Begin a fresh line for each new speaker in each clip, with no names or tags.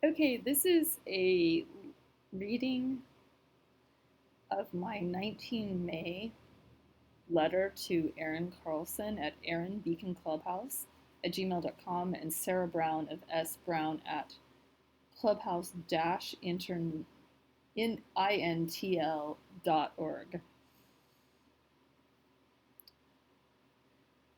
Okay, this is a reading of my 19 May letter to Erin Carlsen at erinbeaconclubhouse@gmail.com and Sarah Brown of sbrown at clubhouse-intl.org.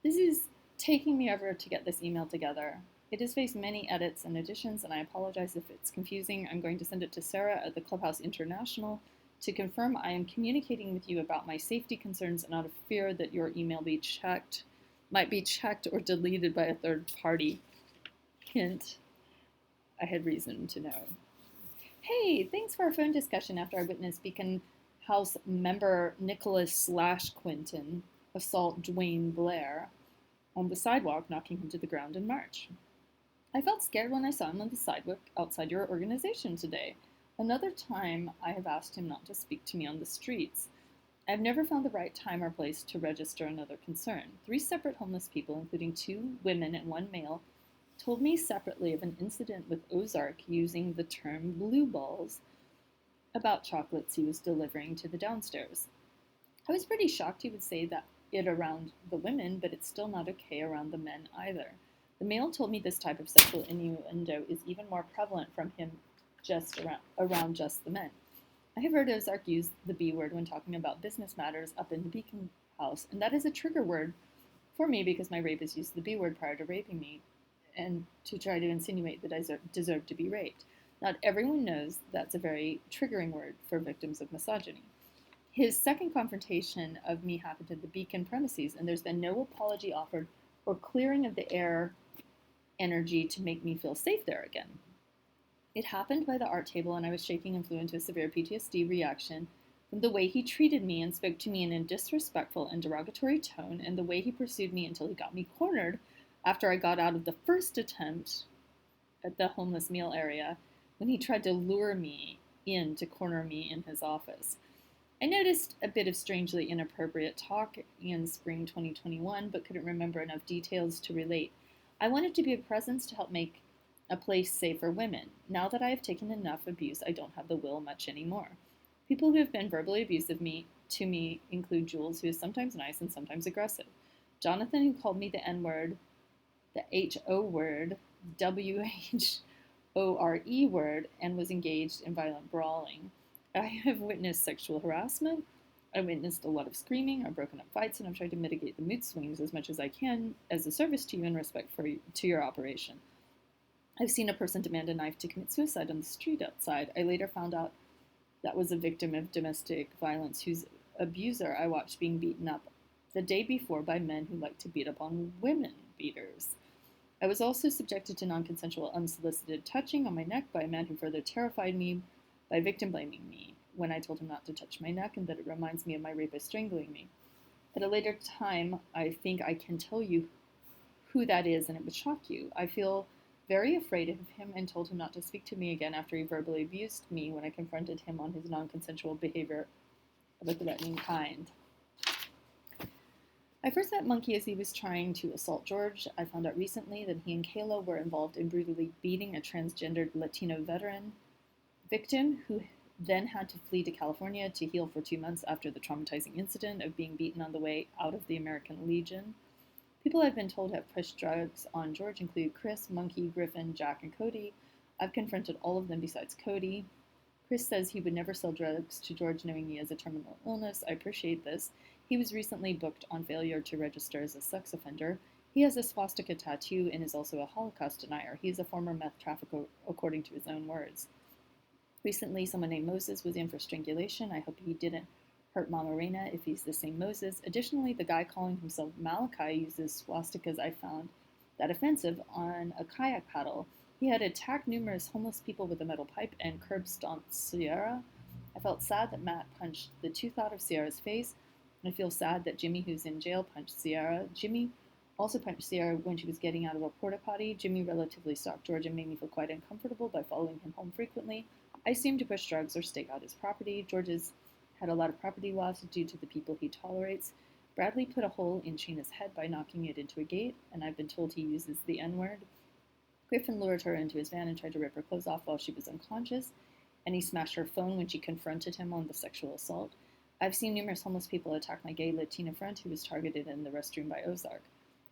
This is taking me ever to get this email together. It has faced many edits and additions, and I apologize if it's confusing. I'm going to send it to Sarah at the Clubhouse International to confirm I am communicating with you about my safety concerns and out of fear that your email might be checked or deleted by a third party. Hint, I had reason to know. Hey, thanks for our phone discussion after I witnessed Beacon House member Nicholas/Quinton assault Dwayne Blair on the sidewalk, knocking him to the ground in March. I felt scared when I saw him on the sidewalk outside your organization today. Another time, I have asked him not to speak to me on the streets. I have never found the right time or place to register another concern. 3 separate homeless people, including 2 women and 1 male, told me separately of an incident with Ozark using the term blue balls about chocolates he was delivering to the downstairs. I was pretty shocked he would say that it around the women, but it's still not okay around the men either. The male told me this type of sexual innuendo is even more prevalent from him just around just the men. I have heard Ozark use the B word when talking about business matters up in the Beacon House, and that is a trigger word for me because my rapist used the B word prior to raping me and to try to insinuate that I deserve to be raped. Not everyone knows that's a very triggering word for victims of misogyny. His second confrontation of me happened at the Beacon premises, and there's been no apology offered or clearing of the air energy to make me feel safe there again. It happened by the art table, and I was shaking and flew into a severe PTSD reaction from the way he treated me and spoke to me in a disrespectful and derogatory tone, and the way he pursued me until he got me cornered after I got out of the first attempt at the homeless meal area when he tried to lure me in to corner me in his office. I noticed a bit of strangely inappropriate talk in spring 2021, but couldn't remember enough details to relate. I wanted to be a presence to help make a place safe for women. Now that I have taken enough abuse, I don't have the will much anymore. People who have been verbally abusive to me include Jules, who is sometimes nice and sometimes aggressive. Jonathan, who called me the N word, the HO word, WHORE word, and was engaged in violent brawling. I have witnessed sexual harassment. I witnessed a lot of screaming or broken up fights, and I've tried to mitigate the mood swings as much as I can as a service to you and respect to your operation. I've seen a person demand a knife to commit suicide on the street outside. I later found out that was a victim of domestic violence whose abuser I watched being beaten up the day before by men who like to beat up on women beaters. I was also subjected to non-consensual unsolicited touching on my neck by a man who further terrified me by victim blaming me when I told him not to touch my neck and that it reminds me of my rapist strangling me. At a later time, I think I can tell you who that is and it would shock you. I feel very afraid of him and told him not to speak to me again after he verbally abused me when I confronted him on his non-consensual behavior of a threatening kind. I first met Monkey as he was trying to assault George. I found out recently that he and Kayla were involved in brutally beating a transgendered Latino veteran victim who then had to flee to California to heal for 2 months after the traumatizing incident of being beaten on the way out of the American Legion. People I've been told have pushed drugs on George include Chris, Monkey, Griffin, Jack, and Cody. I've confronted all of them besides Cody. Chris says he would never sell drugs to George knowing he has a terminal illness. I appreciate this. He was recently booked on failure to register as a sex offender. He has a swastika tattoo and is also a Holocaust denier. He is a former meth trafficker, according to his own words. Recently, someone named Moses was in for strangulation. I hope he didn't hurt Mama Reina if he's the same Moses. Additionally, the guy calling himself Malachi uses swastikas I found that offensive on a kayak paddle. He had attacked numerous homeless people with a metal pipe and curb stomped Sierra. I felt sad that Matt punched the tooth out of Sierra's face. I feel sad that Jimmy, who's in jail, punched Sierra. Jimmy also punched Sierra when she was getting out of a porta potty. Jimmy relatively stalked George and made me feel quite uncomfortable by following him home frequently. I seem to push drugs or stake out his property. George's had a lot of property loss due to the people he tolerates. Bradley put a hole in Shayna's head by knocking it into a gate, and I've been told he uses the N-word. Griffin lured her into his van and tried to rip her clothes off while she was unconscious, and he smashed her phone when she confronted him on the sexual assault. I've seen numerous homeless people attack my gay Latina friend who was targeted in the restroom by Ozark.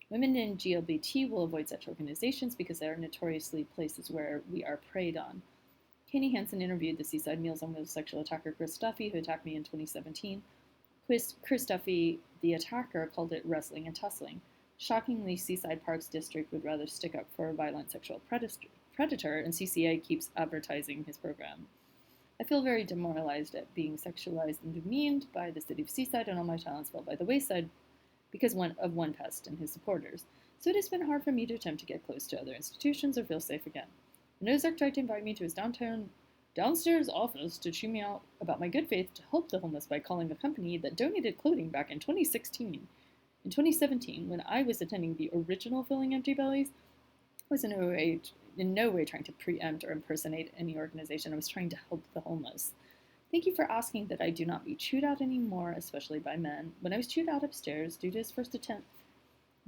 Women in GLBT will avoid such organizations because they are notoriously places where we are preyed on. Kenny Hansen interviewed the Seaside Meals on Wheels sexual attacker Chris Duffy, who attacked me in 2017. Chris Duffy, the attacker, called it wrestling and tussling. Shockingly, Seaside Parks District would rather stick up for a violent sexual predator, and CCA keeps advertising his program. I feel very demoralized at being sexualized and demeaned by the city of Seaside, and all my talents fell by the wayside because of one pest and his supporters. So it has been hard for me to attempt to get close to other institutions or feel safe again. When Ozark tried to invite me to his downstairs office to chew me out about my good faith to help the homeless by calling a company that donated clothing back in 2016. In 2017, when I was attending the original Filling Empty Bellies, I was in no way trying to preempt or impersonate any organization. I was trying to help the homeless. Thank you for asking that I do not be chewed out anymore, especially by men. When I was chewed out upstairs due to his first attempt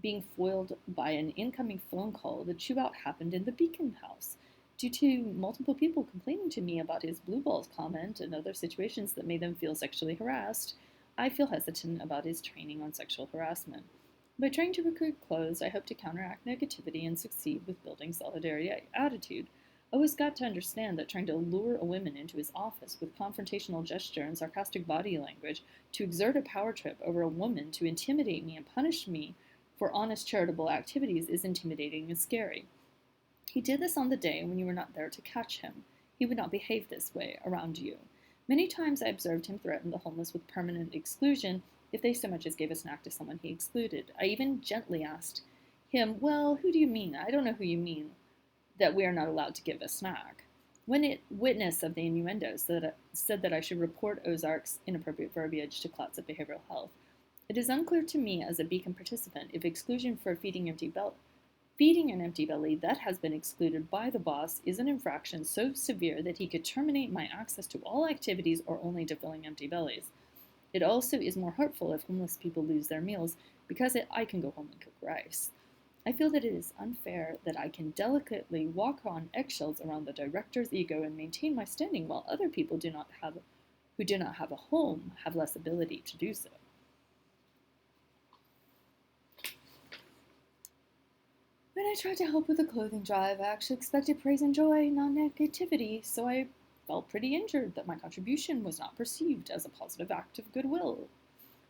being foiled by an incoming phone call, the chew out happened in the Beacon House. Due to multiple people complaining to me about his blue balls comment and other situations that made them feel sexually harassed, I feel hesitant about his training on sexual harassment. By trying to recruit clothes, I hope to counteract negativity and succeed with building solidarity attitude. I always got to understand that trying to lure a woman into his office with confrontational gesture and sarcastic body language to exert a power trip over a woman to intimidate me and punish me for honest charitable activities is intimidating and scary. He did this on the day when you were not there to catch him. He would not behave this way around you. Many times I observed him threaten the homeless with permanent exclusion if they so much as gave a snack to someone he excluded. I even gently asked him, "Well, who do you mean? I don't know who you mean that we are not allowed to give a snack." When witness of the innuendos said that I should report Ozark's inappropriate verbiage to Klotz of Behavioral Health. It is unclear to me as a Beacon participant if exclusion for feeding an empty belly that has been excluded by the boss is an infraction so severe that he could terminate my access to all activities or only to filling empty bellies. It also is more hurtful if homeless people lose their meals because I can go home and cook rice. I feel that it is unfair that I can delicately walk on eggshells around the director's ego and maintain my standing while other people who do not have a home have less ability to do so. When I tried to help with the clothing drive, I actually expected praise and joy, not negativity, so I felt pretty injured that my contribution was not perceived as a positive act of goodwill.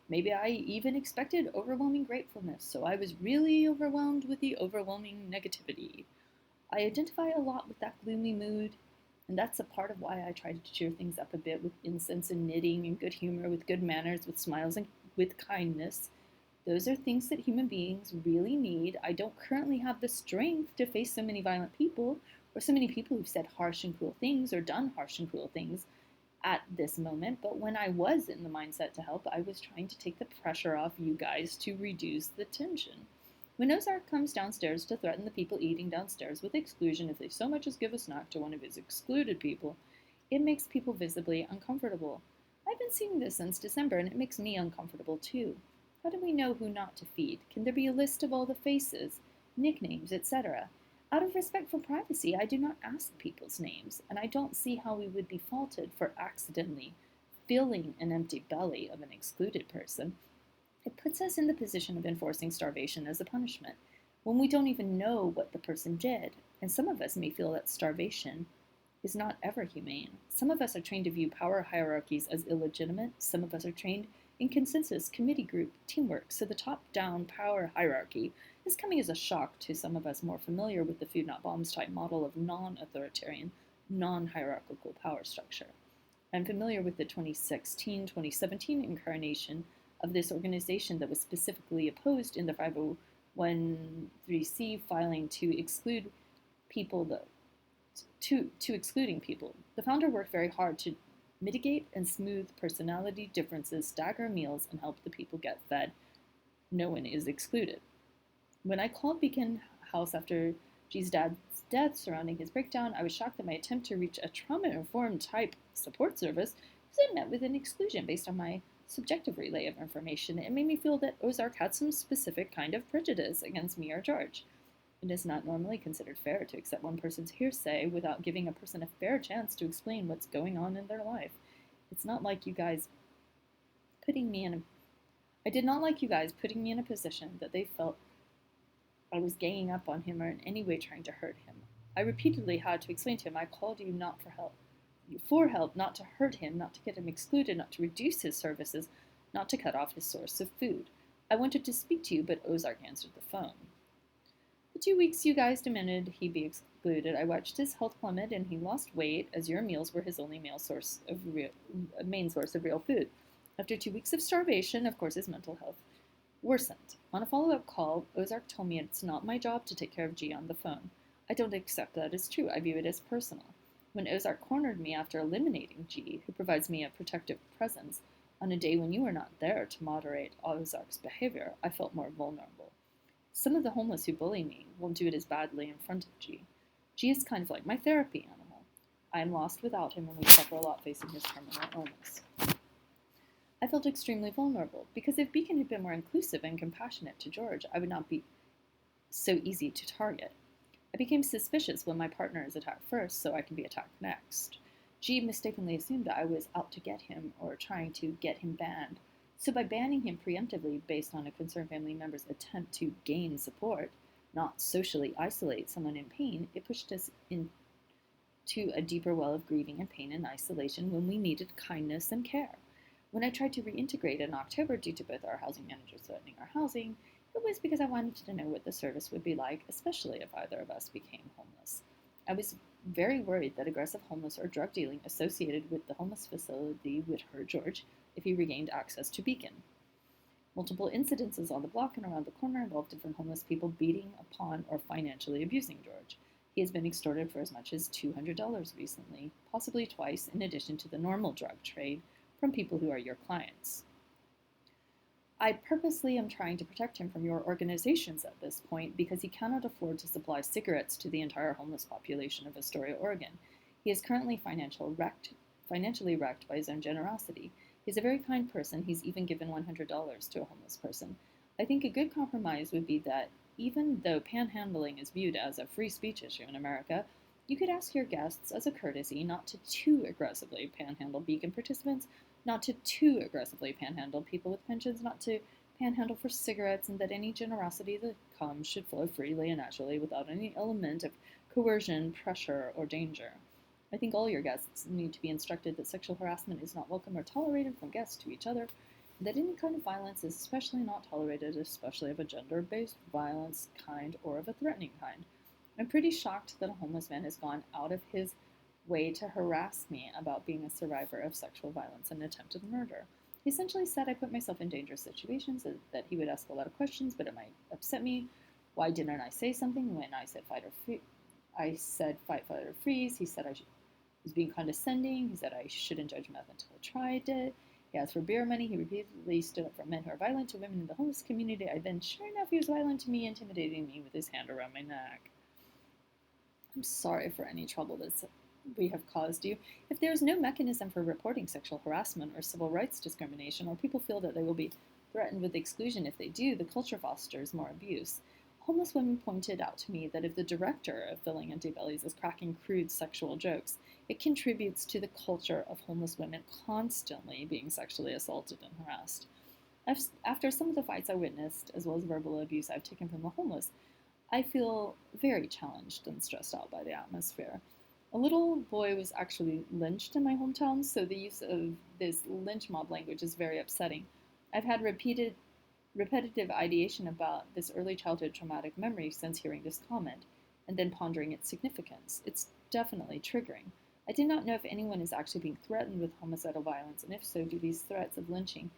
Maybe I even expected overwhelming gratefulness, so I was really overwhelmed with the overwhelming negativity. I identify a lot with that gloomy mood, and that's a part of why I try to cheer things up a bit with incense and knitting and good humor, with good manners, with smiles and with kindness. Those are things that human beings really need. I don't currently have the strength to face so many violent people, or so many people who've said harsh and cruel things or done harsh and cruel things at this moment. But when I was in the mindset to help, I was trying to take the pressure off you guys to reduce the tension. When Ozark comes downstairs to threaten the people eating downstairs with exclusion if they so much as give a snack to one of his excluded people, it makes people visibly uncomfortable. I've been seeing this since December, and it makes me uncomfortable too. How do we know who not to feed? Can there be a list of all the faces, nicknames, etc.? Out of respect for privacy, I do not ask people's names, and I don't see how we would be faulted for accidentally filling an empty belly of an excluded person. It puts us in the position of enforcing starvation as a punishment, when we don't even know what the person did, and some of us may feel that starvation is not ever humane. Some of us are trained to view power hierarchies as illegitimate. Some of us are trained in consensus, committee group, teamwork, so the top-down power hierarchy is coming as a shock to some of us more familiar with the food not bombs type model of non-authoritarian, non-hierarchical power structure. I'm familiar with the 2016-2017 incarnation of this organization that was specifically opposed in the 501c filing to exclude people to excluding people. The founder worked very hard to mitigate and smooth personality differences, stagger meals, and help the people get fed. No one is excluded. When I called Beacon House after G's dad's death surrounding his breakdown, I was shocked that my attempt to reach a trauma-informed type support service was met with an exclusion based on my subjective relay of information. It made me feel that Ozark had some specific kind of prejudice against me or George. It is not normally considered fair to accept one person's hearsay without giving a person a fair chance to explain what's going on in their life. It's not like you guys putting me in a I did not like you guys putting me in a position that they felt I was ganging up on him or in any way trying to hurt him. I repeatedly had to explain to him I called you not for help. For help, not to hurt him, not to get him excluded, not to reduce his services, not to cut off his source of food. I wanted to speak to you, but Ozark answered the phone. The 2 weeks you guys demanded he be excluded, I watched his health plummet and he lost weight as your meals were his only main source of real food. After 2 weeks of starvation, of course, his mental health worsened. On a follow-up call, Ozark told me it's not my job to take care of G on the phone. I don't accept that as true. I view it as personal. When Ozark cornered me after eliminating G, who provides me a protective presence, on a day when you were not there to moderate Ozark's behavior, I felt more vulnerable. Some of the homeless who bully me won't do it as badly in front of G. G is kind of like my therapy animal. I am lost without him and we suffer a lot facing his terminal illness. I felt extremely vulnerable, because if Beacon had been more inclusive and compassionate to George, I would not be so easy to target. I became suspicious when my partner is attacked first, so I can be attacked next. G mistakenly assumed that I was out to get him or trying to get him banned, so by banning him preemptively based on a concerned family member's attempt to gain support, not socially isolate someone in pain, it pushed us into a deeper well of grieving and pain and isolation when we needed kindness and care. When I tried to reintegrate in October due to both our housing managers threatening our housing, it was because I wanted to know what the service would be like, especially if either of us became homeless. I was very worried that aggressive homeless or drug dealing associated with the homeless facility would hurt George if he regained access to Beacon. Multiple incidences on the block and around the corner involved different homeless people beating upon or financially abusing George. He has been extorted for as much as $200 recently, possibly twice, in addition to the normal drug trade from people who are your clients. I purposely am trying to protect him from your organizations at this point because he cannot afford to supply cigarettes to the entire homeless population of Astoria, Oregon. He is currently financially wrecked by his own generosity. He's a very kind person. He's even given $100 to a homeless person. I think a good compromise would be that even though panhandling is viewed as a free speech issue in America, you could ask your guests as a courtesy not to too aggressively panhandle Beacon participants, not to too aggressively panhandle people with pensions, not to panhandle for cigarettes, and that any generosity that comes should flow freely and naturally without any element of coercion, pressure, or danger. I think all your guests need to be instructed that sexual harassment is not welcome or tolerated from guests to each other, and that any kind of violence is especially not tolerated, especially of a gender-based violence kind or of a threatening kind. I'm pretty shocked that a homeless man has gone out of his way to harass me about being a survivor of sexual violence and attempted murder. He essentially said I put myself in dangerous situations, that he would ask a lot of questions, but it might upset me. Why didn't I say something when I said fight or freeze? I said fight, flight, or freeze. He said I was being condescending. He said I shouldn't judge meth until I tried it. He asked for beer money. He repeatedly stood up for men who are violent to women in the homeless community. Then, sure enough, he was violent to me, intimidating me with his hand around my neck. I'm sorry for any trouble that we have caused you. If there is no mechanism for reporting sexual harassment or civil rights discrimination, or people feel that they will be threatened with exclusion if they do, the culture fosters more abuse. Homeless women pointed out to me that if the director of Filling Empty Bellies is cracking crude sexual jokes, it contributes to the culture of homeless women constantly being sexually assaulted and harassed. After some of the fights I witnessed, as well as verbal abuse I've taken from the homeless, I feel very challenged and stressed out by the atmosphere. A little boy was actually lynched in my hometown, so the use of this lynch mob language is very upsetting. I've had repetitive ideation about this early childhood traumatic memory since hearing this comment, and then pondering its significance. It's definitely triggering. I do not know if anyone is actually being threatened with homicidal violence, and if so, do these threats of lynching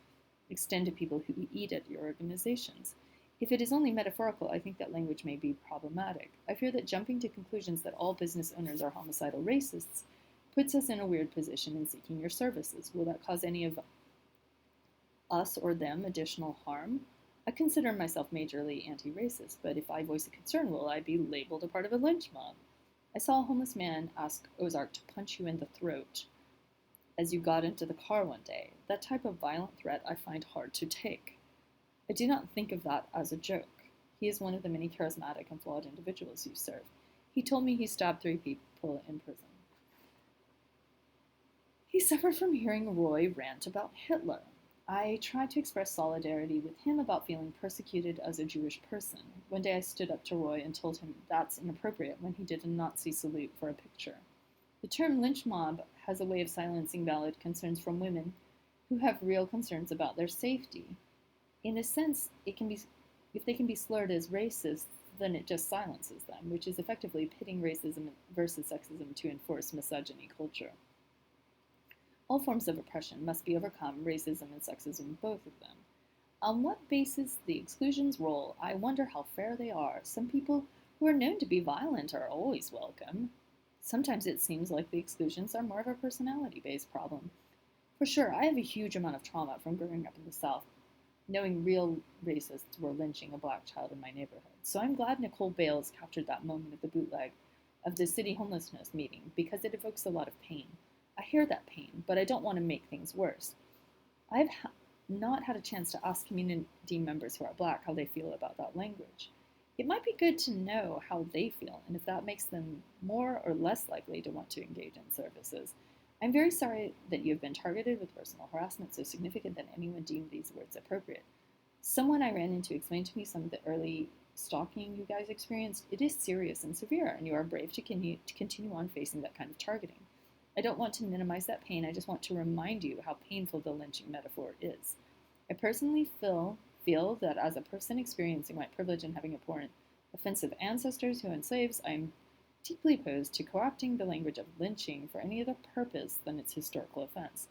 extend to people who eat at your organizations? If it is only metaphorical, I think that language may be problematic. I fear that jumping to conclusions that all business owners are homicidal racists puts us in a weird position in seeking your services. Will that cause any of us or them additional harm? I consider myself majorly anti-racist, but if I voice a concern, will I be labeled a part of a lynch mob? I saw a homeless man ask Ozark to punch you in the throat as you got into the car one day. That type of violent threat I find hard to take. I do not think of that as a joke. He is one of the many charismatic and flawed individuals you serve. He told me he stabbed 3 people in prison. He suffered from hearing Roy rant about Hitler. I tried to express solidarity with him about feeling persecuted as a Jewish person. One day I stood up to Roy and told him that's inappropriate when he did a Nazi salute for a picture. The term lynch mob has a way of silencing valid concerns from women who have real concerns about their safety. In a sense, if they can be slurred as racist, then it just silences them, which is effectively pitting racism versus sexism to enforce misogyny culture. All forms of oppression must be overcome, racism and sexism, both of them. On what basis the exclusions roll, I wonder how fair they are. Some people who are known to be violent are always welcome. Sometimes it seems like the exclusions are more of a personality-based problem. For sure, I have a huge amount of trauma from growing up in the South, knowing real racists were lynching a black child in my neighborhood. So I'm glad Nicole Bales captured that moment of the bootleg of the city homelessness meeting because it evokes a lot of pain. I hear that pain, but I don't want to make things worse. I've not had a chance to ask community members who are black how they feel about that language. It might be good to know how they feel and if that makes them more or less likely to want to engage in services. I'm very sorry that you have been targeted with personal harassment so significant that anyone deemed these words appropriate. Someone I ran into explained to me some of the early stalking you guys experienced. It is serious and severe, and you are brave to continue on facing that kind of targeting. I don't want to minimize that pain, I just want to remind you how painful the lynching metaphor is. I personally feel that as a person experiencing white privilege and having abhorrent, offensive ancestors who enslaves, I am deeply opposed to co-opting the language of lynching for any other purpose than its historical offense.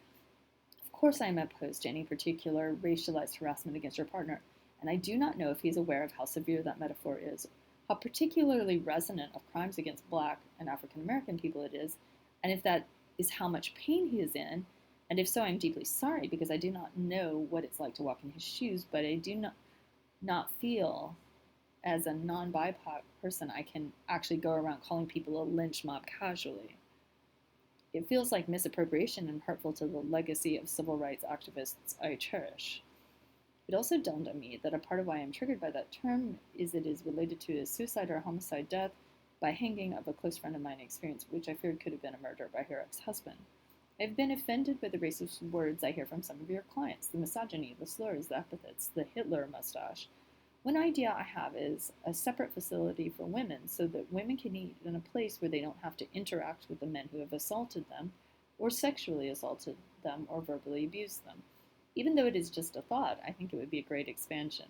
Of course I am opposed to any particular racialized harassment against your partner, and I do not know if he is aware of how severe that metaphor is, how particularly resonant of crimes against black and African American people it is, and if that is how much pain he is in, and if so, I'm deeply sorry because I do not know what it's like to walk in his shoes, but I do not feel as a non-BIPOC person I can actually go around calling people a lynch mob casually. It feels like misappropriation and hurtful to the legacy of civil rights activists I cherish. It also dawned on me that a part of why I'm triggered by that term is it is related to a suicide or a homicide death by hanging of a close friend of mine experience, which I feared could have been a murder by her ex-husband. I've been offended by the racist words I hear from some of your clients, the misogyny, the slurs, the epithets, the Hitler mustache. One idea I have is a separate facility for women so that women can eat in a place where they don't have to interact with the men who have assaulted them or sexually assaulted them or verbally abused them. Even though it is just a thought, I think it would be a great expansion.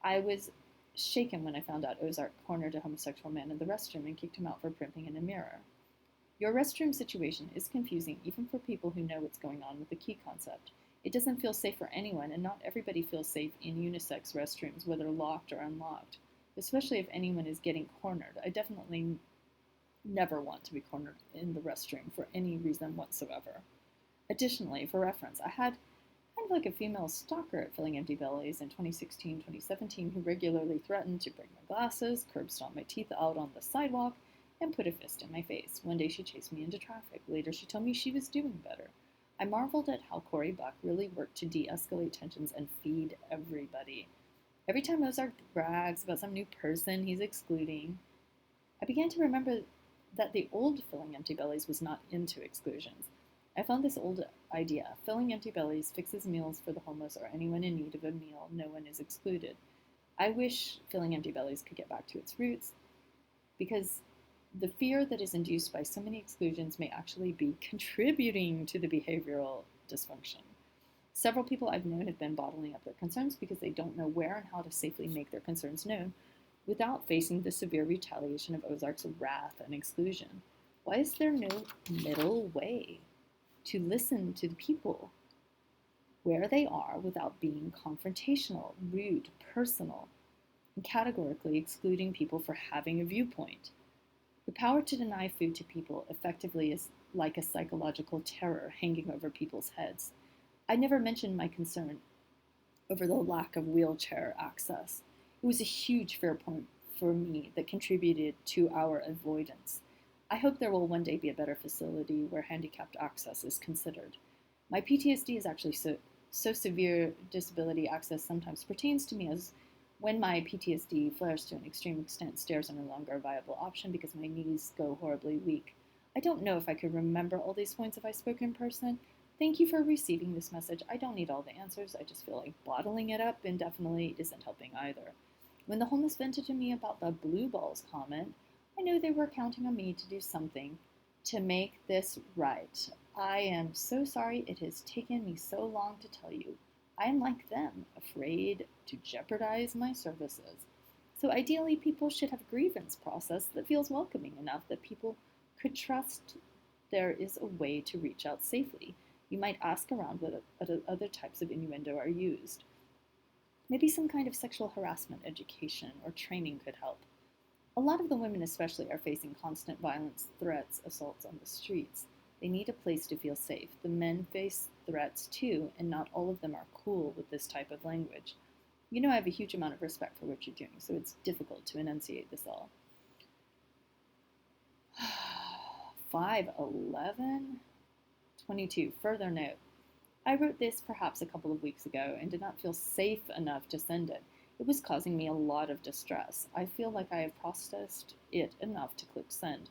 I was shaken when I found out Ozark cornered a homosexual man in the restroom and kicked him out for primping in a mirror. Your restroom situation is confusing even for people who know what's going on with the key concept. It doesn't feel safe for anyone, and not everybody feels safe in unisex restrooms, whether locked or unlocked, especially if anyone is getting cornered. I definitely never want to be cornered in the restroom for any reason whatsoever. Additionally, for reference, I had kind of like a female stalker at Filling Empty Bellies in 2016, 2017 who regularly threatened to break my glasses, curb stomp my teeth out on the sidewalk, and put a fist in my face. One day she chased me into traffic. Later she told me she was doing better. I marveled at how Corey Buck really worked to de-escalate tensions and feed everybody. Every time Ozark brags about some new person he's excluding, I began to remember that the old Filling Empty Bellies was not into exclusions. I found this old idea. Filling Empty Bellies fixes meals for the homeless or anyone in need of a meal. No one is excluded. I wish Filling Empty Bellies could get back to its roots because the fear that is induced by so many exclusions may actually be contributing to the behavioral dysfunction. Several people I've known have been bottling up their concerns because they don't know where and how to safely make their concerns known without facing the severe retaliation of Ozark's wrath and exclusion. Why is there no middle way to listen to the people where they are without being confrontational, rude, personal, and categorically excluding people for having a viewpoint? The power to deny food to people effectively is like a psychological terror hanging over people's heads. I never mentioned my concern over the lack of wheelchair access. It was a huge fear point for me that contributed to our avoidance. I hope there will one day be a better facility where handicapped access is considered. My PTSD is actually so severe disability access sometimes pertains to me as When my PTSD flares to an extreme extent, stairs are no longer a viable option because my knees go horribly weak. I don't know if I could remember all these points if I spoke in person. Thank you for receiving this message. I don't need all the answers. I just feel like bottling it up indefinitely isn't helping either. When the homeless vented to me about the blue balls comment, I knew they were counting on me to do something to make this right. I am so sorry it has taken me so long to tell you. I am like them, afraid to jeopardize my services. So ideally, people should have a grievance process that feels welcoming enough that people could trust there is a way to reach out safely. You might ask around what other types of innuendo are used. Maybe some kind of sexual harassment education or training could help. A lot of the women, especially, are facing constant violence, threats, assaults on the streets. They need a place to feel safe. The men face threats too, and not all of them are cool with this type of language. You know, I have a huge amount of respect for what you're doing, so it's difficult to enunciate this all. 5/11/22. Further note. I wrote this perhaps a couple of weeks ago and did not feel safe enough to send it. It was causing me a lot of distress. I feel like I have processed it enough to click send.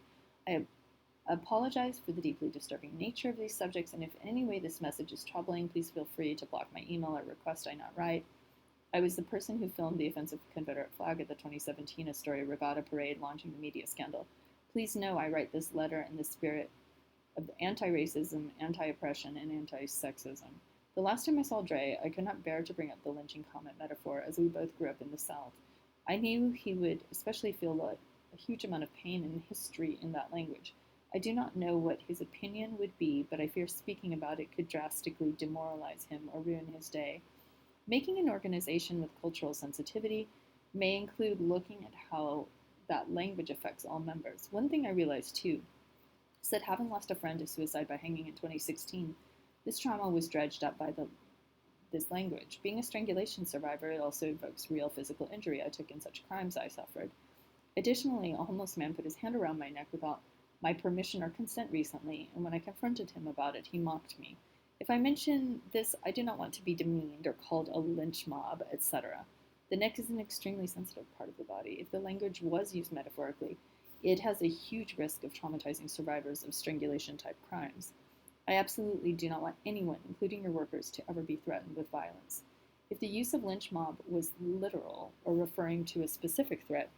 I apologize for the deeply disturbing nature of these subjects, and if in any way this message is troubling, please feel free to block my email or request I not write. I was the person who filmed the offensive Confederate flag at the 2017 Astoria Regatta Parade, launching the media scandal. Please know I write this letter in the spirit of anti-racism, anti-oppression, and anti-sexism. The last time I saw Dre, I could not bear to bring up the lynching comment metaphor, as we both grew up in the South. I knew he would especially feel a huge amount of pain and history in that language. I do not know what his opinion would be, but I fear speaking about it could drastically demoralize him or ruin his day. Making an organization with cultural sensitivity may include looking at how that language affects all members. One thing I realized too is that having lost a friend to suicide by hanging in 2016, this trauma was dredged up by this language. Being a strangulation survivor, it also evokes real physical injury I took in such crimes I suffered. Additionally, a homeless man put his hand around my neck without my permission or consent recently, and when I confronted him about it, he mocked me. If I mention this, I do not want to be demeaned or called a lynch mob, etc. The neck is an extremely sensitive part of the body. If the language was used metaphorically, it has a huge risk of traumatizing survivors of strangulation-type crimes. I absolutely do not want anyone, including your workers, to ever be threatened with violence. If the use of lynch mob was literal or referring to a specific threat,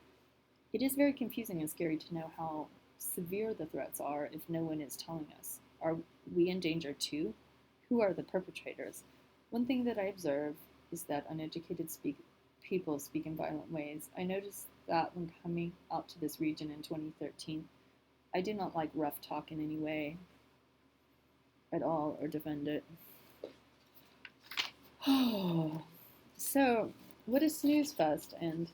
it is very confusing and scary to know how severe the threats are if no one is telling us. Are we in danger too? Who are the perpetrators? One thing that I observe is that uneducated people speak in violent ways. I noticed that when coming out to this region in 2013, I do not like rough talk in any way at all or defend it. So, what a snooze fest. And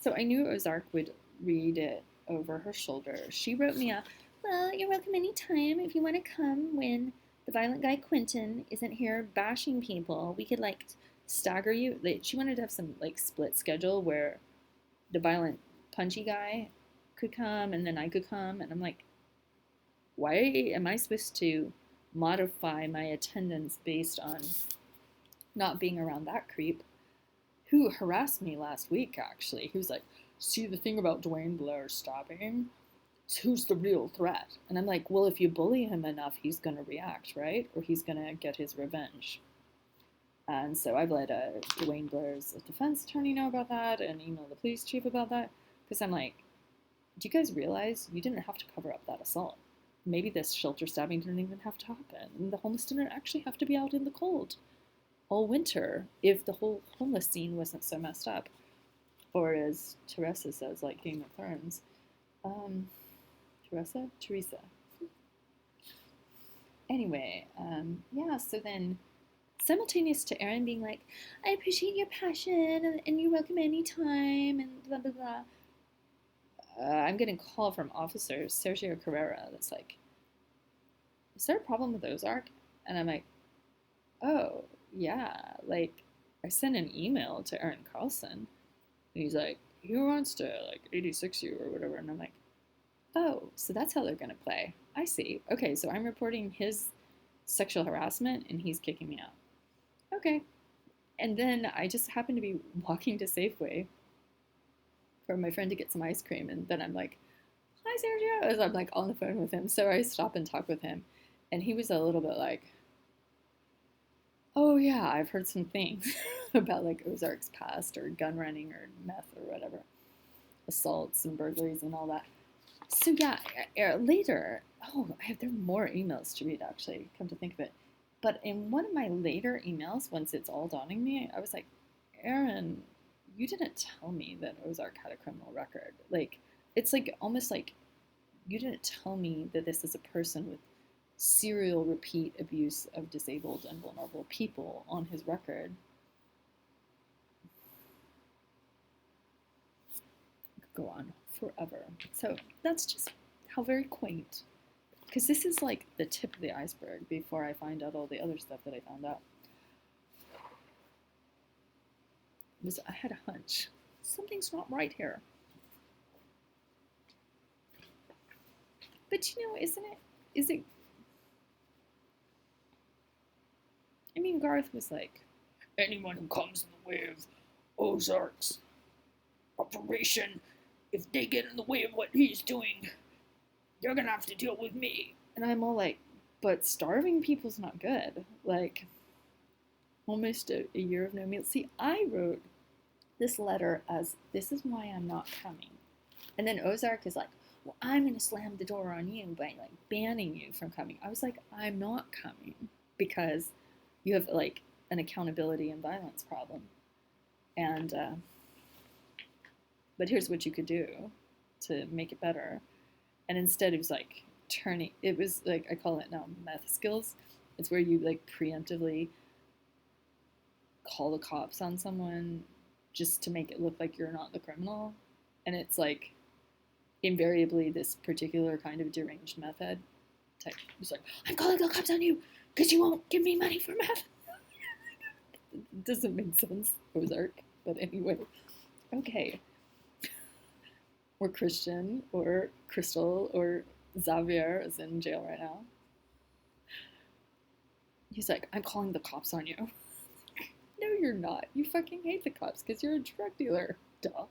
so I knew Ozark would read it over her shoulder. She wrote me a, well, you're welcome anytime if you want to come when the violent guy Quentin isn't here bashing people. We could like stagger you. She wanted to have some like split schedule where the violent punchy guy could come and then I could come. And I'm like, why am I supposed to modify my attendance based on not being around that creep who harassed me last week, actually? He was like, see the thing about Dwayne Blair stopping? Who's the real threat? And I'm like, well, if you bully him enough, he's going to react, right? Or he's going to get his revenge. And so I've let Dwayne Blair's defense attorney know about that and emailed the police chief about that. Because I'm like, do you guys realize you didn't have to cover up that assault? Maybe this shelter stabbing didn't even have to happen. And the homeless didn't actually have to be out in the cold all winter if the whole homeless scene wasn't so messed up. Or as Teresa says, like Game of Thrones. Teresa. Anyway, yeah, so then simultaneous to Erin being like, I appreciate your passion and you're welcome anytime and blah, blah, blah. I'm getting a call from Officer Sergio Carrera that's like, is there a problem with Ozark? And I'm like, oh, yeah, like, I sent an email to Erin Carlsen, and he's like, he wants to, like, 86 you or whatever, and I'm like, oh, so that's how they're gonna play. I see. Okay, so I'm reporting his sexual harassment, and he's kicking me out. Okay. And then I just happened to be walking to Safeway for my friend to get some ice cream. And then I'm like, hi, Sergio, as I'm like on the phone with him. So I stop and talk with him. And he was a little bit like, oh, yeah, I've heard some things about like Ozark's past or gun running or meth or whatever, assaults and burglaries and all that. So yeah, later, there are more emails to read actually, come to think of it. But in one of my later emails, once it's all dawning me, I was like, Erin, you didn't tell me that Ozark had a criminal record. Like, it's like almost like you didn't tell me that this is a person with serial repeat abuse of disabled and vulnerable people on his record. I could go on forever. So that's just how very quaint. Because this is like the tip of the iceberg before I find out all the other stuff that I found out. I had a hunch. Something's not right here. But you know, is it, I mean, Garth was like, anyone who comes in the way of Ozark's operation, if they get in the way of what he's doing, they're gonna have to deal with me. And I'm all like, but starving people's not good. Like, almost a year of no meal. See, I wrote this letter as, this is why I'm not coming. And then Ozark is like, well, I'm gonna slam the door on you by like banning you from coming. I was like, I'm not coming because you have like an accountability and violence problem. And but here's what you could do to make it better. And instead it was like it was like, I call it now meth skills. It's where you like preemptively call the cops on someone just to make it look like you're not the criminal. And it's like invariably this particular kind of deranged meth head type. It's like, I'm calling the cops on you because you won't give me money for meth. It doesn't make sense, Ozark. But anyway, okay. Or Christian, or Crystal, or Xavier is in jail right now. He's like, I'm calling the cops on you. No, you're not. You fucking hate the cops because you're a drug dealer. Duh.